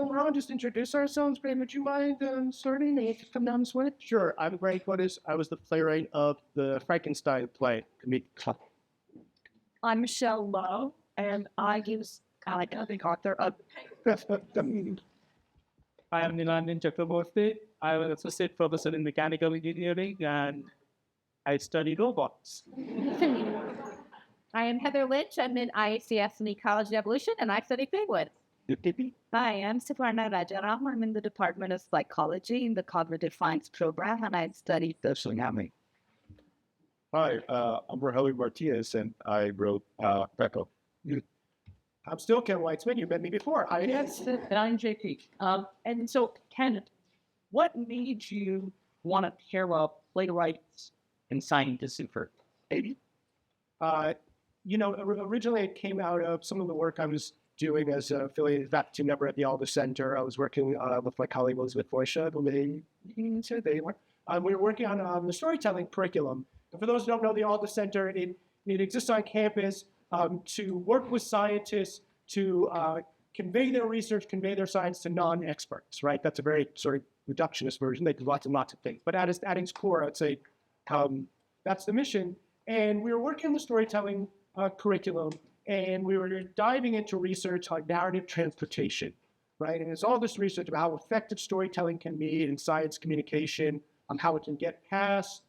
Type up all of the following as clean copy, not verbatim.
we'll all just introduce ourselves. Graham, would you mind starting? And just come down this way? Sure. I'm Graham Kotis. I was the playwright of the Frankenstein play. I'm Michele Lowe, and I use the author of. I am Nilanjan Chakraborty. I was associate professor in mechanical engineering and I studied robots. I am Heather Lynch. I'm in IACS in Ecology Evolution, and I study penguins. Hi, I'm Suparna Rajaram. I'm in the Department of Psychology in the Cognitive Science program, and I study social knowledge. Hi, I'm Rogelio Martinez, and I wrote Pecco. I'm still Ken Weitzman. You met me before. Hi. Yes, and I'm JP. And so, Ken, what made you want to pair up playwrights and scientists in first? Originally it came out of some of the work I was doing as an affiliated faculty member at the Alder Center. I was working with my colleague Elizabeth Boysha. We were working on the storytelling curriculum. And for those who don't know, the Alder Center, it exists on campus to work with scientists to convey their research, convey their science to non-experts, right? That's a very sort of reductionist version. They do lots and lots of things. But at its core, I'd say that's the mission. And we were working on the storytelling curriculum, and we were diving into research on narrative transportation, right? And it's all this research about how effective storytelling can be in science communication, how it can get past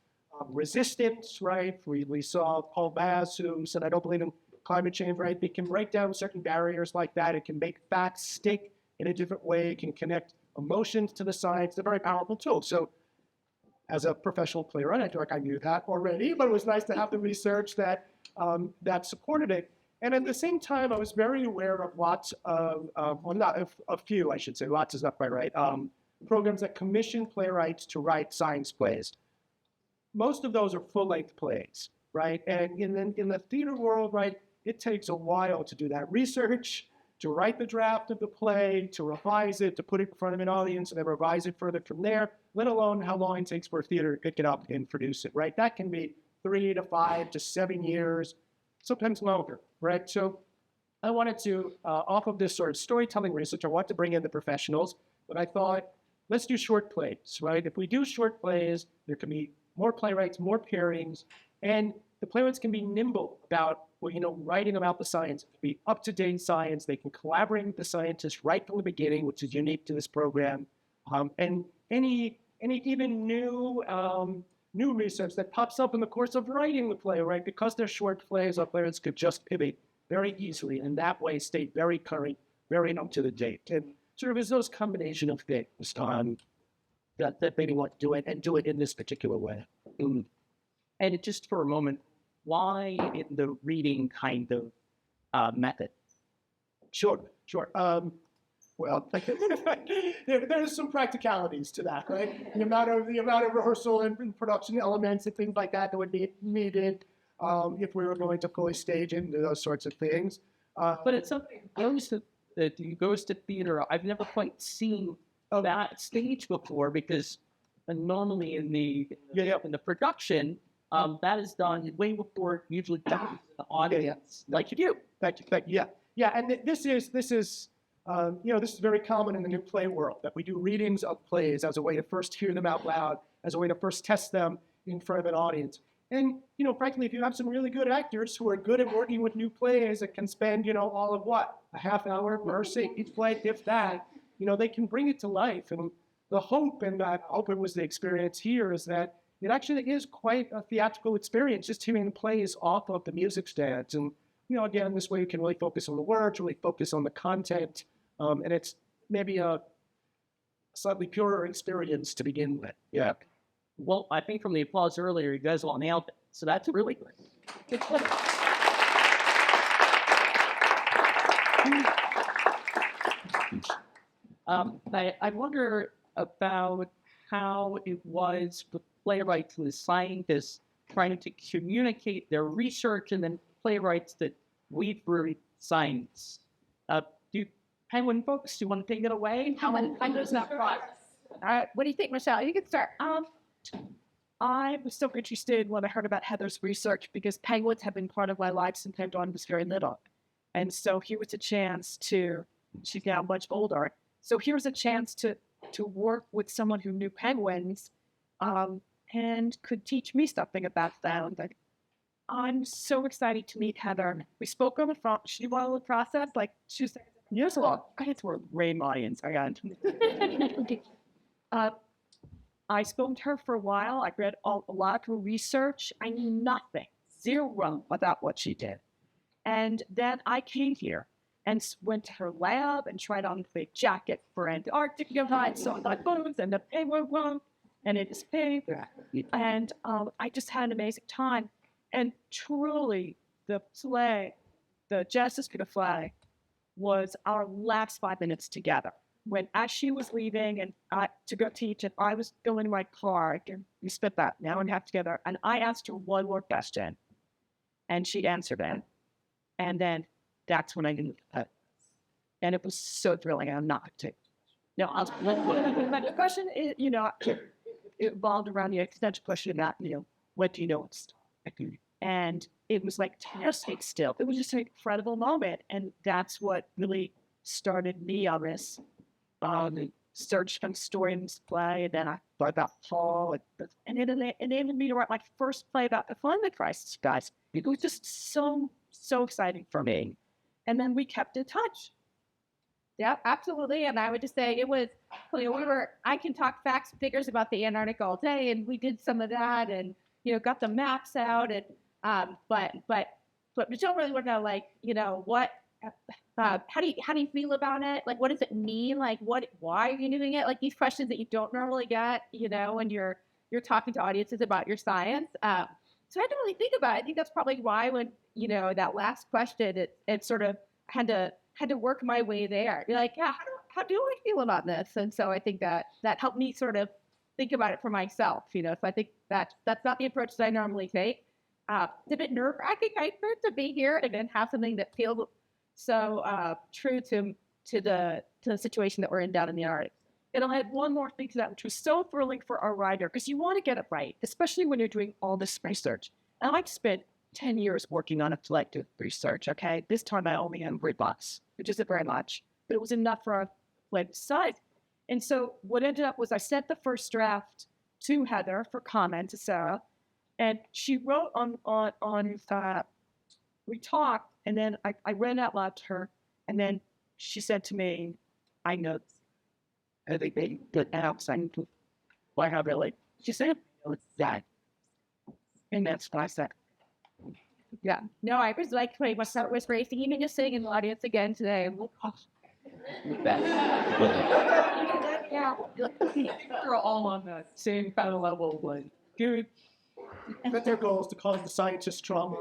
resistance, right? We saw Paul Bass, who said, I don't believe in climate change, right? It can break down certain barriers like that. It can make facts stick in a different way. It can connect emotions to the science. It's a very powerful tool. So as a professional playwright, I feel like I knew that already, but it was nice to have the research that supported it. And at the same time, I was very aware of lots of, a few, I should say, lots is not quite right, programs that commission playwrights to write science plays. Most of those are full-length plays, right? And in the theater world, right, it takes a while to do that research, to write the draft of the play, to revise it, to put it in front of an audience, and then revise it further from there, let alone how long it takes for a theater to pick it up and produce it, right? That can be 3 to 5 to 7 years, sometimes longer, right? So I wanted to, off of this sort of storytelling research, I want to bring in the professionals, but I thought, let's do short plays, right? If we do short plays, there can be more playwrights, more pairings, and the playwrights can be nimble about, writing about the science. It can be up-to-date science. They can collaborate with the scientists right from the beginning, which is unique to this program. And any even new research that pops up in the course of writing the play, right? Because they're short plays, our playwrights could just pivot very easily, and that way stay very current, very up to the date. And sort of is those combination of things that maybe want to do it and do it in this particular way. And just for a moment, why in the reading kind of method? Sure. Well, there's some practicalities to that, right? The amount of rehearsal and production elements and things like that would be needed if we were going to fully stage into those sorts of things. But it's something that goes to theater. I've never quite seen that stage before because normally in the production, that is done way before usually done the audience, like you do. Yeah, and this is very common in the new play world, that we do readings of plays as a way to first hear them out loud, as a way to first test them in front of an audience. And, frankly, if you have some really good actors who are good at working with new plays that can spend, all of a half hour rehearsing each play, if that, they can bring it to life. And the hope, and I hope it was the experience here, is that it actually is quite a theatrical experience, just hearing the plays off of the music stands. And, again, this way you can really focus on the words, really focus on the content, and it's maybe a slightly purer experience to begin with. Yeah. Well, I think from the applause earlier, you guys all nailed it. So that's really good. I wonder about how it was with playwrights and the scientists trying to communicate their research and then playwrights that weave through science. Do Penguin folks, do you want to take it away? I'm just not right. All right, what do you think, Michele? You can start. I was so interested when I heard about Heather's research because penguins have been part of my life since I was very little. And so here was a chance to, she's now much older, So here's a chance to work with someone who knew penguins and could teach me something about them. Like, I'm so excited to meet Heather. We spoke on the phone. She wanted the process like 2 seconds. Years ago, I had to work great audience. I got. I spoke to her for a while. I read a lot of her research. I knew nothing, zero about what she did. And then I came here and went to her lab and tried on the jacket for Antarctica and saw my bones and the penguin one, and it is pink. And I just had an amazing time. And truly, the play, the Justice for the Flag, was our last 5 minutes together. When as she was leaving and to go teach, and I was going in my car, and we spent that an hour and a half together, and I asked her one more question, and she answered it. And then that's when I knew that. And it was so thrilling. I'm not to. No, but the question is, it evolved around the existential question about, what do you know? And it was like testing still. It was just an incredible moment. And that's what really started me on this search and story in this play. And then I thought about Paul. And it enabled me to write my first play about the climate crisis, guys. It was just so exciting for me. And then we kept in touch. Yeah, absolutely. And I would just say it was, I can talk facts and figures about the Antarctic all day. And we did some of that and, got the maps out. And, but we don't really want to know, like, what, how do you feel about it? Like, what does it mean? Like, why are you doing it? Like these questions that you don't normally get, when you're talking to audiences about your science. So I didn't really think about it. I think that's probably why when, that last question, it sort of had to work my way there. Be like, yeah, how do I feel about this? And so I think that helped me sort of think about it for myself, So I think that's not the approach that I normally take. It's a bit nerve-wracking, to be here and then have something that feels so true to the situation that we're in down in the Arctic. And I'll add one more thing to that, which was so thrilling for our writer, because you want to get it right, especially when you're doing all this research. And I've spent 10 years working on a collective research, okay? This time I only had 3 bucks, which isn't very much, but it was enough for our website. And so what ended up was I sent the first draft to Heather for comment, to Sarah, and she wrote on we talked, and then I read out loud to her, and then she said to me, I know everything good outside. Why have really? She said, it's that. And that's what I said. Yeah. No, I was like, wait, my heart was racing. Even just sitting in the audience again today. Yeah. We're all on that same kind of level. Like, dude. But their goal is to cause the scientists trauma.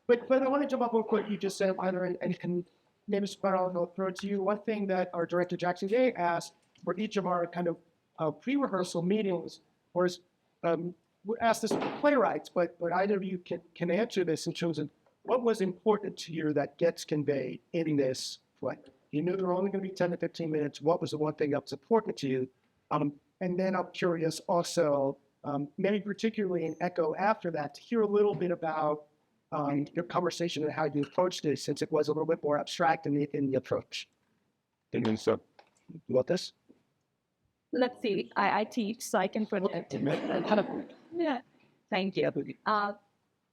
But I want to jump up real quick. You just said either, and you can name a spiral and I'll throw it to you. One thing that our director Jackson Gay asked for each of our kind of pre-rehearsal meetings was we asked this for playwrights, but either of you can answer this in terms of what was important to you that gets conveyed in this play. You knew there were only going to be 10 to 15 minutes. What was the one thing that was important to you? And then I'm curious also, maybe particularly in Echo after that, to hear a little bit about your conversation and how you approached it, since it was a little bit more abstract in the approach. And so, you want this? Let's see. I teach psych and project. Yeah. Thank you.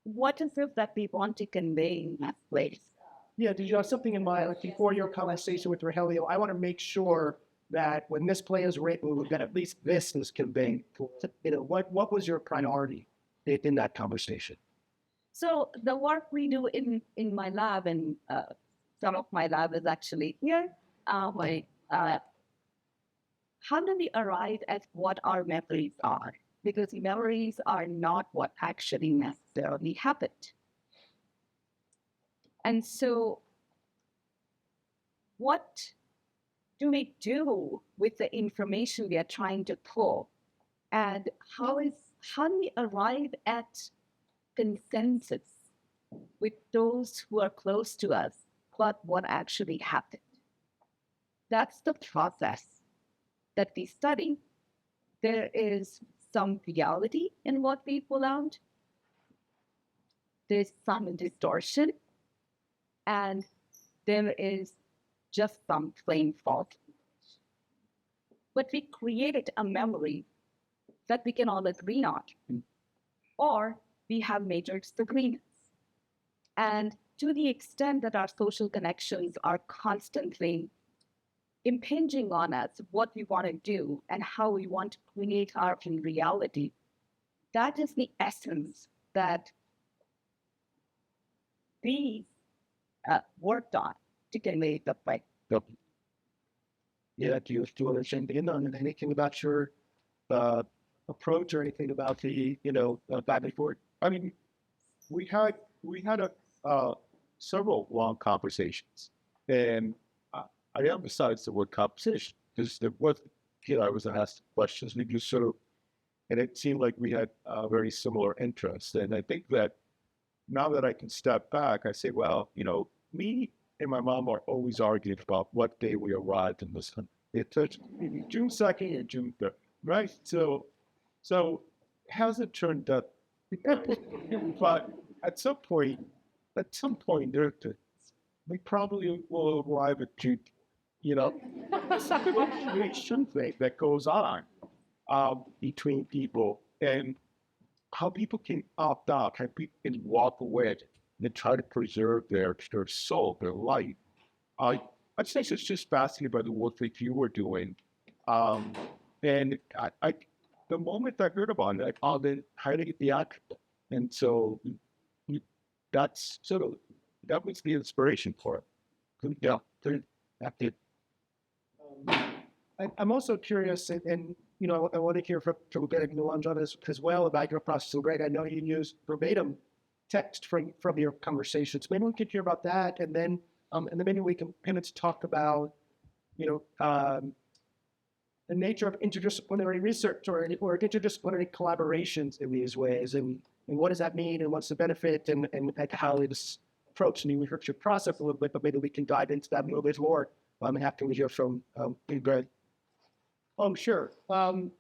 What is it that we want to convey in that place? Yeah, did you have something in mind? Like before your conversation with Rogelio, I want to make sure that when this play is written, that at least this is conveyed. What was your priority in that conversation? So the work we do in my lab, and some of my lab is actually here. How do we arrive at what our memories are? Because memories are not what actually necessarily happened. And so what do we do with the information we are trying to pull? And how do we arrive at consensus with those who are close to us about what actually happened? That's the process that we study. There is some reality in what we pull out. There's some distortion. And there is just some plain fault. But we created a memory that we can all agree on, or we have major disagreements. And to the extent that our social connections are constantly impinging on us, what we want to do and how we want to create our own reality, that is the essence that we worked on to convey the play. Yep. Yeah, do you understand anything about your approach or anything about the back and forth? I mean, we had several long conversations, and I emphasize the word conversation because there was, I was asked questions, and we just sort of, and it seemed like we had very similar interests. And I think that now that I can step back, I say, well, me and my mom are always arguing about what day we arrived in this country. It touched June 2nd or June 3rd, right? So how's it turned out? But at some point, we probably will arrive at June. It's a communication thing that goes on between people, and how people can opt out, how people can walk away and try to preserve their soul, their life. I think it's just fascinated by the work that you were doing. And the moment I heard about it, I found it highly theatrical. And so that was the inspiration for it. Yeah, that's it. I'm also curious, and I want to hear from Nilanjan as well about your process. So, Greg, I know you use verbatim text from your conversations. Maybe we could hear about that, and then maybe we can kind of talk about the nature of interdisciplinary research or interdisciplinary collaborations in these ways, and what does that mean, and what's the benefit, and how it's approached. And we heard your process a little bit, but maybe we can dive into that a little bit more after we hear from Greg. Oh, sure. One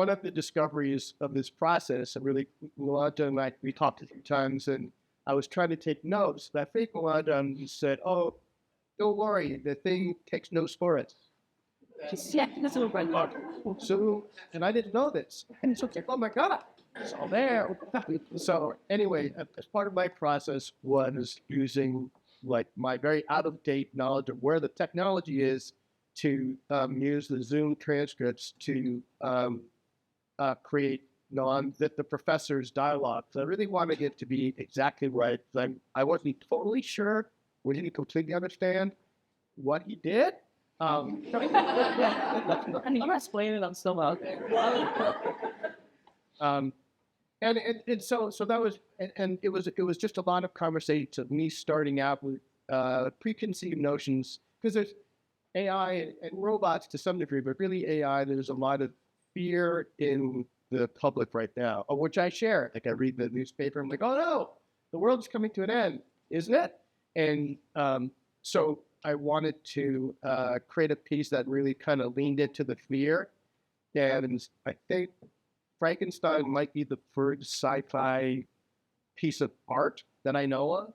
of the discoveries of this process, and really, Nilanjan and we talked a few times, and I was trying to take notes. I think Nilanjan said, "Oh, don't worry, the thing takes no spirits." So, and I didn't know this. And so, oh my God, it's all there. So anyway, as part of my process was using my very out-of-date knowledge of where the technology is to use the Zoom transcripts to create the professor's dialogue. So I really wanted it to be exactly right. I wasn't totally sure. We didn't completely understand what he did. I'm explaining. I'm still out there. And so that was, and it was just a lot of conversations of me starting out with preconceived notions, because there's AI and robots to some degree, but really AI, there's a lot of fear in the public right now, of which I share. Like I read the newspaper, I'm like, oh no, the world's coming to an end, isn't it? And so I wanted to create a piece that really kind of leaned into the fear. And I think Frankenstein might be the first sci-fi piece of art that I know of,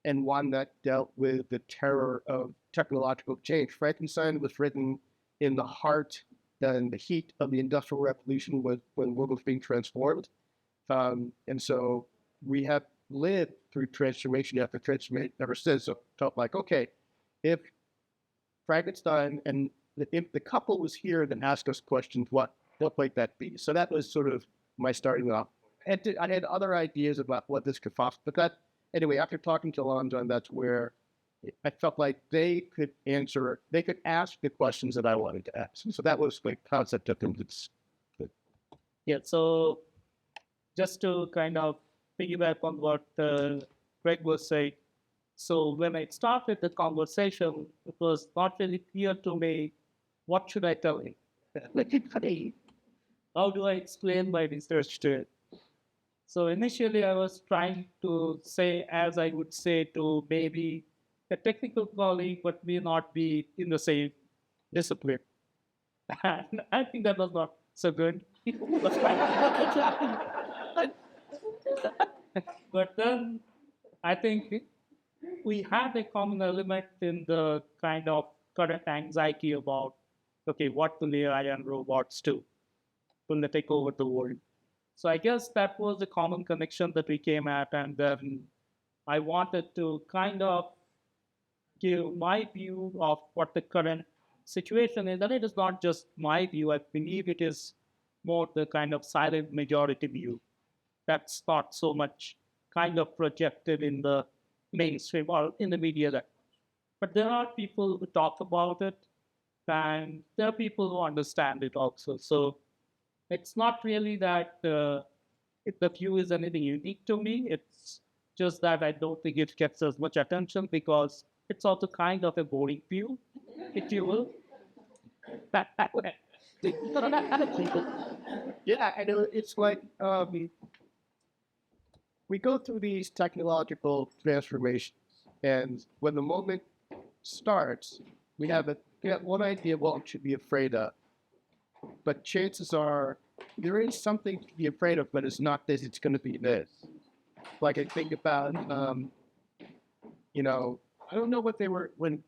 and one that dealt with the terror of technological change. Frankenstein was written in the heart and the heat of the Industrial Revolution, when the world was being transformed. And so we have lived through transformation after transformation ever since. So it felt like, okay, if Frankenstein and if the couple was here and asked us questions, what might that be? So that was sort of my starting off. And I had other ideas about what this could foster, but that, anyway, after talking to Nilanjan, that's where I felt like they could ask the questions that I wanted to ask. So that was the concept of this. Yeah, so just to kind of piggyback on what Greg was saying, so when I started the conversation, it was not really clear to me, what should I tell him? How do I explain my research to it? So initially I was trying to say, as I would say to maybe a technical colleague, but may not be in the same discipline. And I think that was not so good. But then I think we have a common element in the kind of current anxiety about, okay, what will AI and robots do? Will they take over the world? So I guess that was the common connection that we came at, and then I wanted to kind of give my view of what the current situation is. And it is not just my view. I believe it is more the kind of silent majority view that's not so much kind of projected in the mainstream or in the media. But there are people who talk about it, and there are people who understand it also. So it's not really that the view is anything unique to me. It's just that I don't think it gets as much attention because it's also kind of a boring view, if you will. That way. Yeah, and it's like we go through these technological transformations, and when the moment starts, we have one idea what we should be afraid of, but chances are there is something to be afraid of, but it's not this. It's going to be this. Like I think about, I don't know what they were when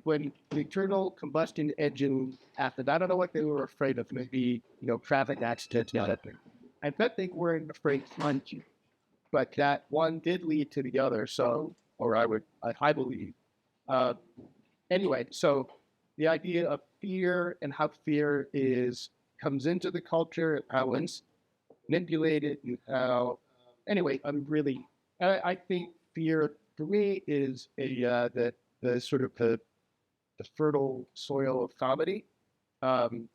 when the internal combustion engine happened. I don't know what they were afraid of. Maybe traffic accidents. I bet they weren't afraid of punch, but that one did lead to the other. So, or I believe. Anyway, so the idea of fear and how fear comes into the culture, how it's manipulated, and how. Anyway, I think fear for me is the sort of the fertile soil of comedy. And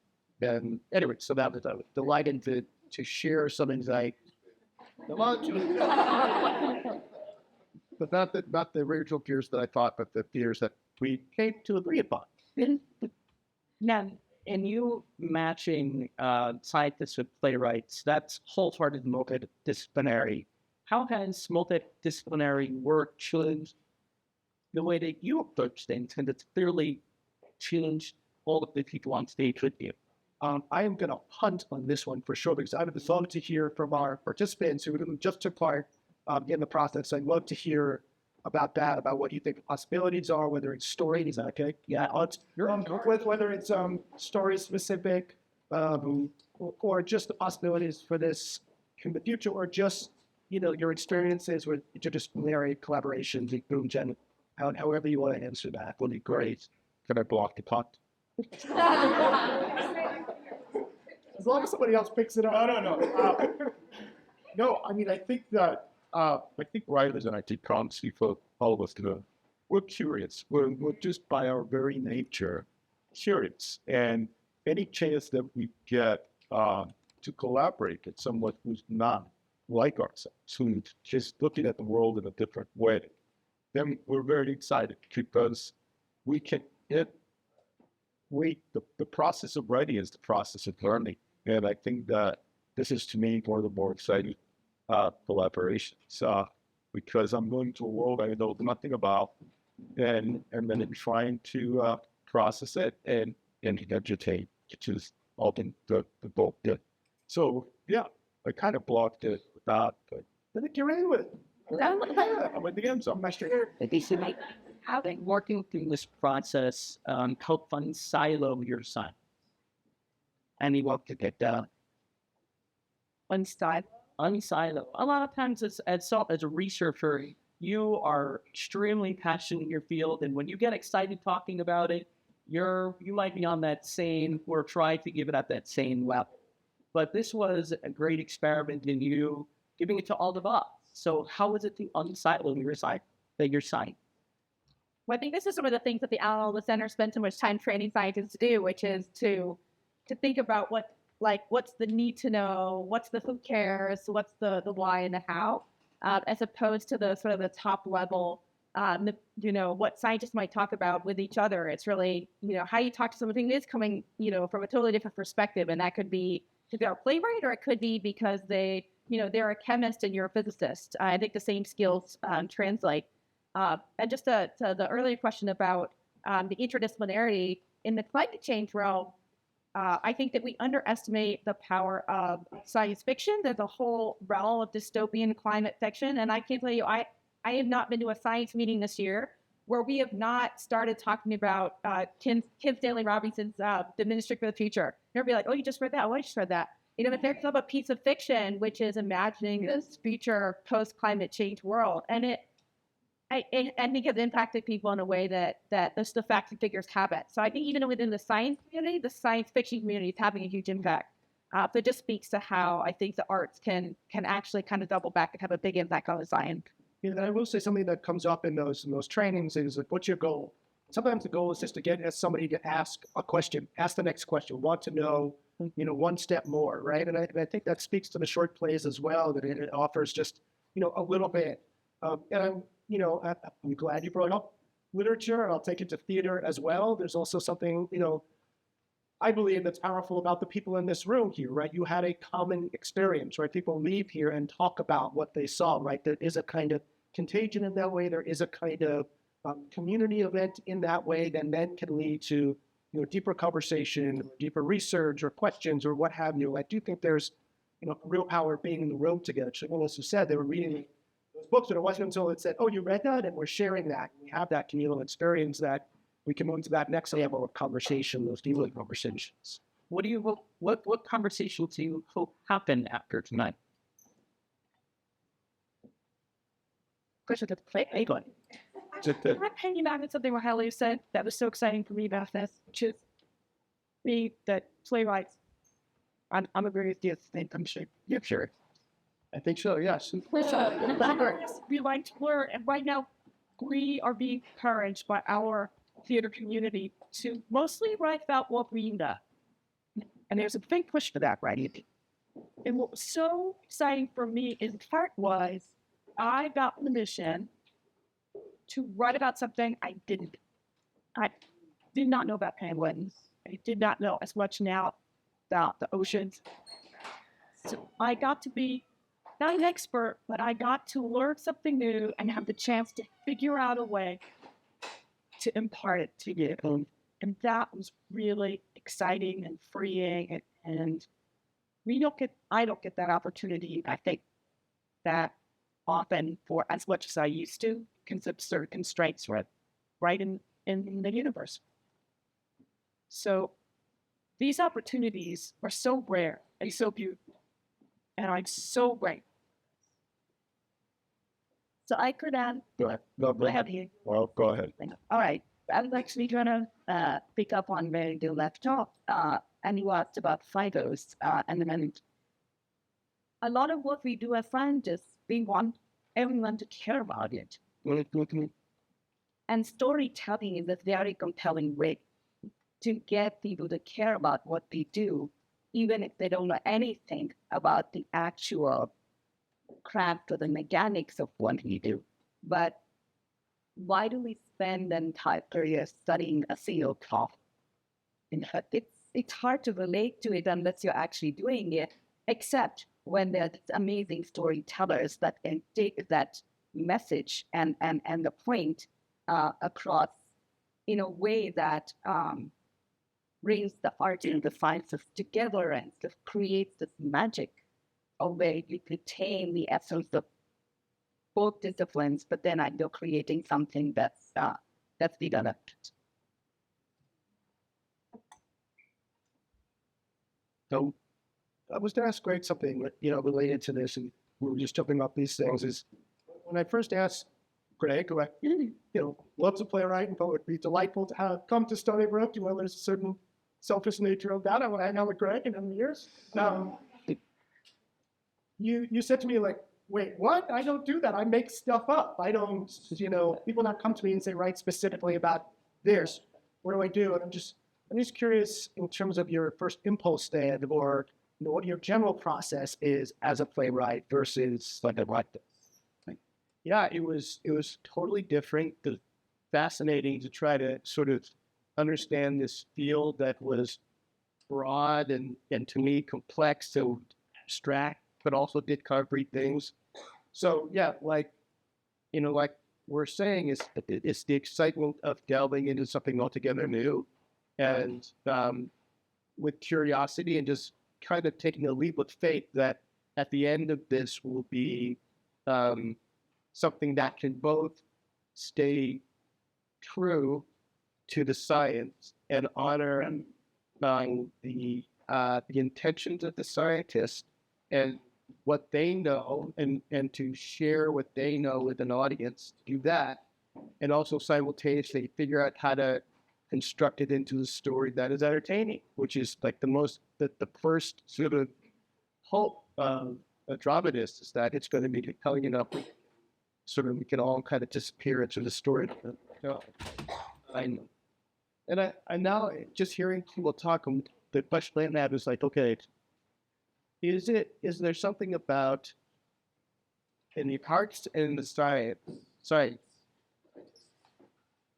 anyway, so I was delighted to share some insight. But not the original fears that I thought, but the fears that we came to agree upon. Now, in you matching scientists with playwrights, that's wholehearted multidisciplinary. How has multidisciplinary work changed the way that you approach things? And it's clearly changed all of the people on stage with you. I am going to punt on this one for sure because I would love to hear from our participants who just took part in the process. I'd love to hear about that, about what you think the possibilities are, whether it's stories, okay? Yeah, whether it's story specific or just the possibilities for this in the future, or just your experiences with interdisciplinary collaborations, and however you want to answer that would be great. Can I block the punt? As long as somebody else picks it up. No. No, I mean, I think that, writers and I think constantly for all of us, we're curious. We're just by our very nature curious. And any chance that we get to collaborate with someone who's not like ourselves, who's just looking at the world in a different way, then we're very excited because we can the process of writing is the process of learning. And I think that this is, to me, one of the more exciting collaborations because I'm going to a world I know nothing about and then trying to process it and educate, which is often the book did. So, yeah, I kind of blocked it with that, but I think you're in with it. I'm at the end zone. How did working through this process help unsilo your son? And he wanted to get down. Unsilo. A lot of times, as a researcher, you are extremely passionate in your field, and when you get excited talking about it, you might be on that same or try to give it at that same level. But this was a great experiment in you giving it to all of us. So how is it to unsilo your site? Well, I think this is some of the things that the Allen Center spent so much time training scientists to do, which is to think about what's the need to know, what's the who cares, what's the why and the how, as opposed to the sort of the top level, what scientists might talk about with each other. It's really, how you talk to somebody who is coming, from a totally different perspective. And that could be if they're a playwright, or it could be because they're a chemist and you're a physicist. I think the same skills translate. And just to the earlier question about the interdisciplinarity in the climate change realm, I think that we underestimate the power of science fiction. There's a whole realm of dystopian climate fiction, and I can tell you, I have not been to a science meeting this year where we have not started talking about Kim Stanley Robinson's The Ministry for the Future. They'll be like, oh, you just read that? Oh, I just read that. You know, but there's a piece of fiction which is imagining this future post-climate change world. And I think it's impacted people in a way that the facts and figures haven't. So I think even within the science community, the science fiction community is having a huge impact. So it just speaks to how I think the arts can actually kind of double back and have a big impact on the science. Yeah, and I will say something that comes up in those trainings is like, what's your goal? Sometimes the goal is just to get somebody to ask a question, ask the next question, want to know, you know, one step more, right? And I think that speaks to the short plays as well, that it offers just, you know, a little bit. And I'm glad you brought up literature, and I'll take it to theater as well. There's also something, you know, I believe that's powerful about the people in this room here, right? You had a common experience, right? People leave here and talk about what they saw, right? There is a kind of contagion in that way. There is a kind of community event in that way that then can lead to, you know, deeper conversation, deeper research or questions or what have you. I do think there's, you know, real power being in the room together. So Melissa said they were reading those books, and it wasn't until it said, oh, you read that? And we're sharing that. We have that communal experience that we can move to that next level of conversation, those deeper conversations. What conversations do you hope happen after tonight? Question to play. Can I piggyback on something Rogelio said that was so exciting for me about this, which is that playwrights. I'm agree with you. I'm sure. Yeah, sure. I think so, yes. We like to learn, and right now we are being encouraged by our theater community to mostly write about what we know. And there's a big push for that, right? And what was so exciting for me in part was I got permission to write about something I did not know about penguins. I did not know as much now about the oceans. So I got to be not an expert, but I got to learn something new and have the chance to figure out a way to impart it to you. And that was really exciting and freeing. And I don't get that opportunity, I think, that often for as much as I used to, because of certain constraints right in the universe. So these opportunities are so rare and so beautiful. And I'm so grateful. So I could Go ahead. Go ahead. Well, go ahead. All right. I'm actually going to pick up on where you left off. And you asked about fighters. And then a lot of what we do as scientists, we want everyone to care about it. And storytelling is a very compelling way to get people to care about what they do, even if they don't know anything about the actual craft or the mechanics of what we do. But why do we spend an entire career studying a single cloth? It's hard to relate to it unless you're actually doing it, except when there's amazing storytellers that can take that message and the point across in a way that brings the art and the sciences together and just creates this magic of where you retain the essence of both disciplines, but then you're creating something that's developed. So I was to ask Greg something, related to this, and we were just jumping off these things. Is when I first asked Greg, who loves to playwright and thought it would be delightful to come to Stony Brook. There's a certain selfish nature of that. I want to hang out with Greg in the years. You said to me, like, wait, what? I don't do that. I make stuff up. I don't, people not come to me and say, write specifically about this. What do I do? And I'm just curious in terms of your first impulse then, or what your general process is as a playwright versus like a writer. Yeah, it was totally different. It was fascinating to try to sort of understand this field that was broad and to me complex, so abstract, but also did concrete things. So yeah, like we're saying, it's the excitement of delving into something altogether new, and with curiosity and just kind of taking a leap of faith that at the end of this will be something that can both stay true to the science and honor the intentions of the scientist and what they know, and to share what they know with an audience, do that, and also simultaneously figure out how to construct it into a story that is entertaining, which is like the first sort of hope of a dramatist, is that it's going to be compelling enough, sort of we can all kind of disappear into the story. I now just hearing people talk, the question I have is like, okay, is there something about in the arts and the science,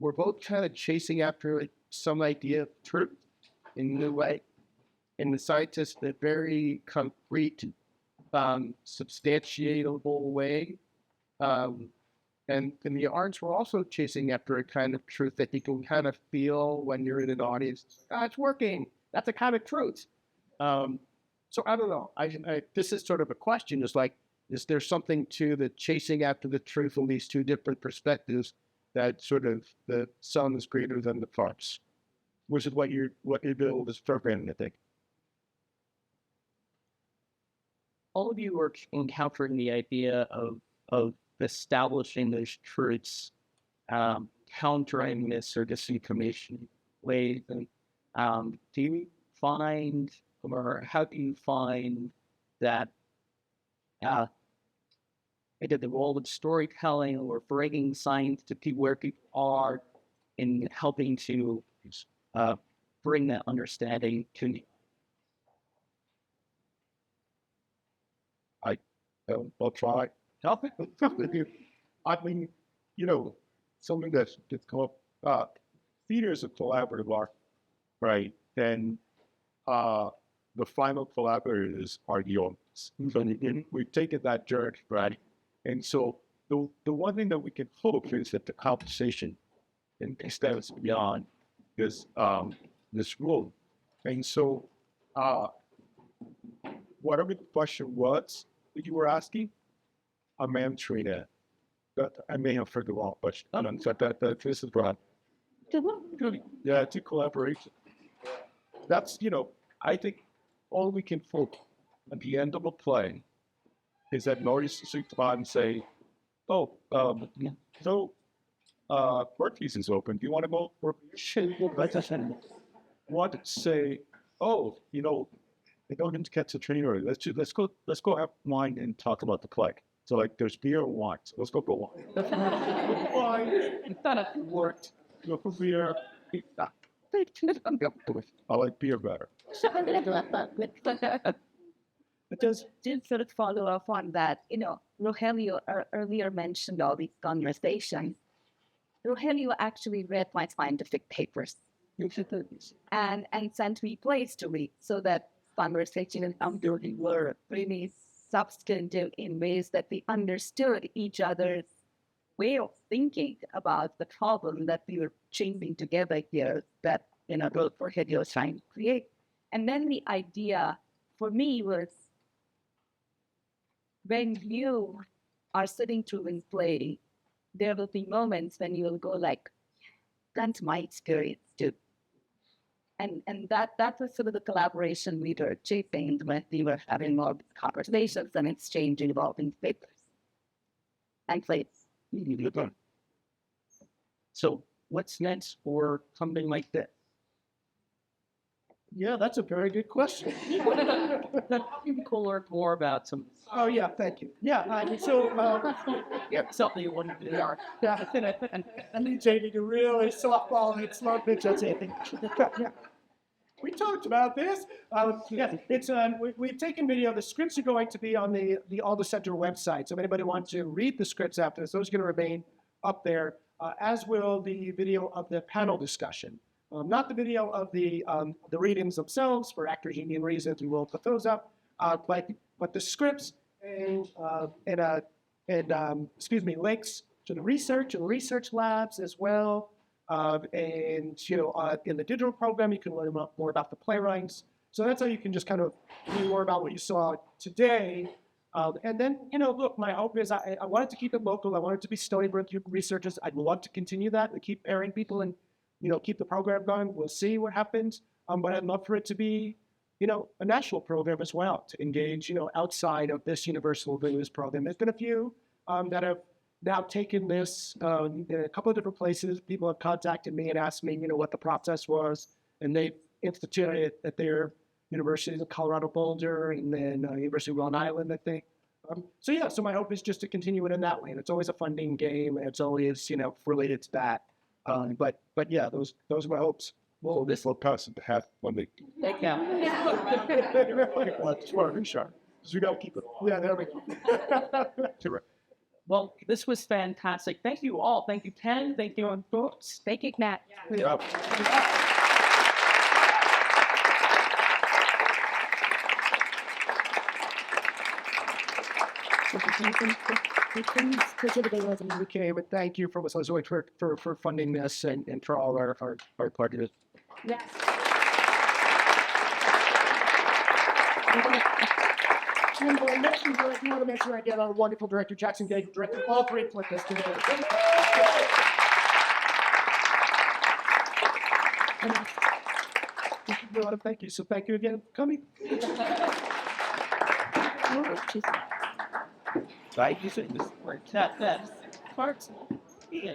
we're both kind of chasing after some idea of truth in a new way. In the scientists, a very concrete, substantiatable way. And in the arts, we're also chasing after a kind of truth that you can kind of feel when you're in an audience. It's working. That's a kind of truth. So I don't know. This is sort of a question. Is like, is there something to the chasing after the truth from these two different perspectives that sort of the sum is greater than the parts, which is what you're doing this program, I think. All of you are encountering the idea of establishing those truths, countering mis or disinformation ways. And do you find, or how do you find that either the role of storytelling or bringing science to people where people are in helping to bring that understanding to you? I'll try. I mean, something that's called theater is a collaborative art, right? And the final collaborators are the audience. We've taken that journey, right? And so the one thing that we can hope is that the conversation extends beyond this room. And so whatever the question was that you were asking, I'm answering it. But I may have heard the wrong question. That this is right. Yeah, it's a collaboration. That's, I think all we can hope at the end of a play is that Norris will sit down and say, Prometheus is open. Do you want to go for want to say, they don't get to catch the train early. Let's go have wine and talk about the play. So like there's beer or wine. So let's go for wine. Wine. It's not a word. Go for beer. I like beer better. But just sort of follow up on that, Rogelio earlier mentioned all these conversations. Rogelio actually read my scientific papers and sent me plays to read, so that conversation and community were really substantive in ways that we understood each other's way of thinking about the problem that we were changing together here, that both Rogelio was trying to create. And then the idea for me was, when you are sitting through and play, there will be moments when you'll go like, that's my experience too. And that was sort of the collaboration we were shaping when we were having more conversations and exchange involving papers and plays. So what's next for something like this? Yeah, that's a very good question. You can learn more about some. Oh yeah, thank you. Yeah, Something you want to do. Yeah, I need JD to really softball and slow pitch. That's it. Yeah. We talked about this. It's we've taken video. The scripts are going to be on the Alda Center website. So if anybody wants to read the scripts after this, those are going to remain up there, as will the video of the panel discussion. Not the video of the readings themselves for actors union reasons. We will put those up, but the scripts and links to the research and research labs as well. And in the digital program, you can learn more about the playwrights. So that's how you can just kind of learn more about what you saw today. And then, look, my hope is I wanted to keep it local. I wanted to be Stony Brook researchers. I'd love to continue that, to keep airing people and, keep the program going. We'll see what happens. But I'd love for it to be, a national program as well, to engage, outside of this universal news program. There's been a few that have now taken this in a couple of different places. People have contacted me and asked me, what the process was, and they've instituted it at their universities of Colorado Boulder and then University of Long Island, I think. So my hope is just to continue it in that way. And it's always a funding game, and it's always, related to that. But yeah, those are my hopes. Well, this will pass to have when they Thank you. sure. So we gotta keep it. Yeah, there we go. Well, this was fantastic. Thank you all. Thank you, Ken. Thank you, folks. Thank you, Matt. Yeah. We came, and thank you for funding this and for all our partners. Yes. And I want to make sure I get our wonderful director, Jackson Gage, directing all three clips today. Thank you. So thank you again for coming. Right? You said this. That's parts. Yeah.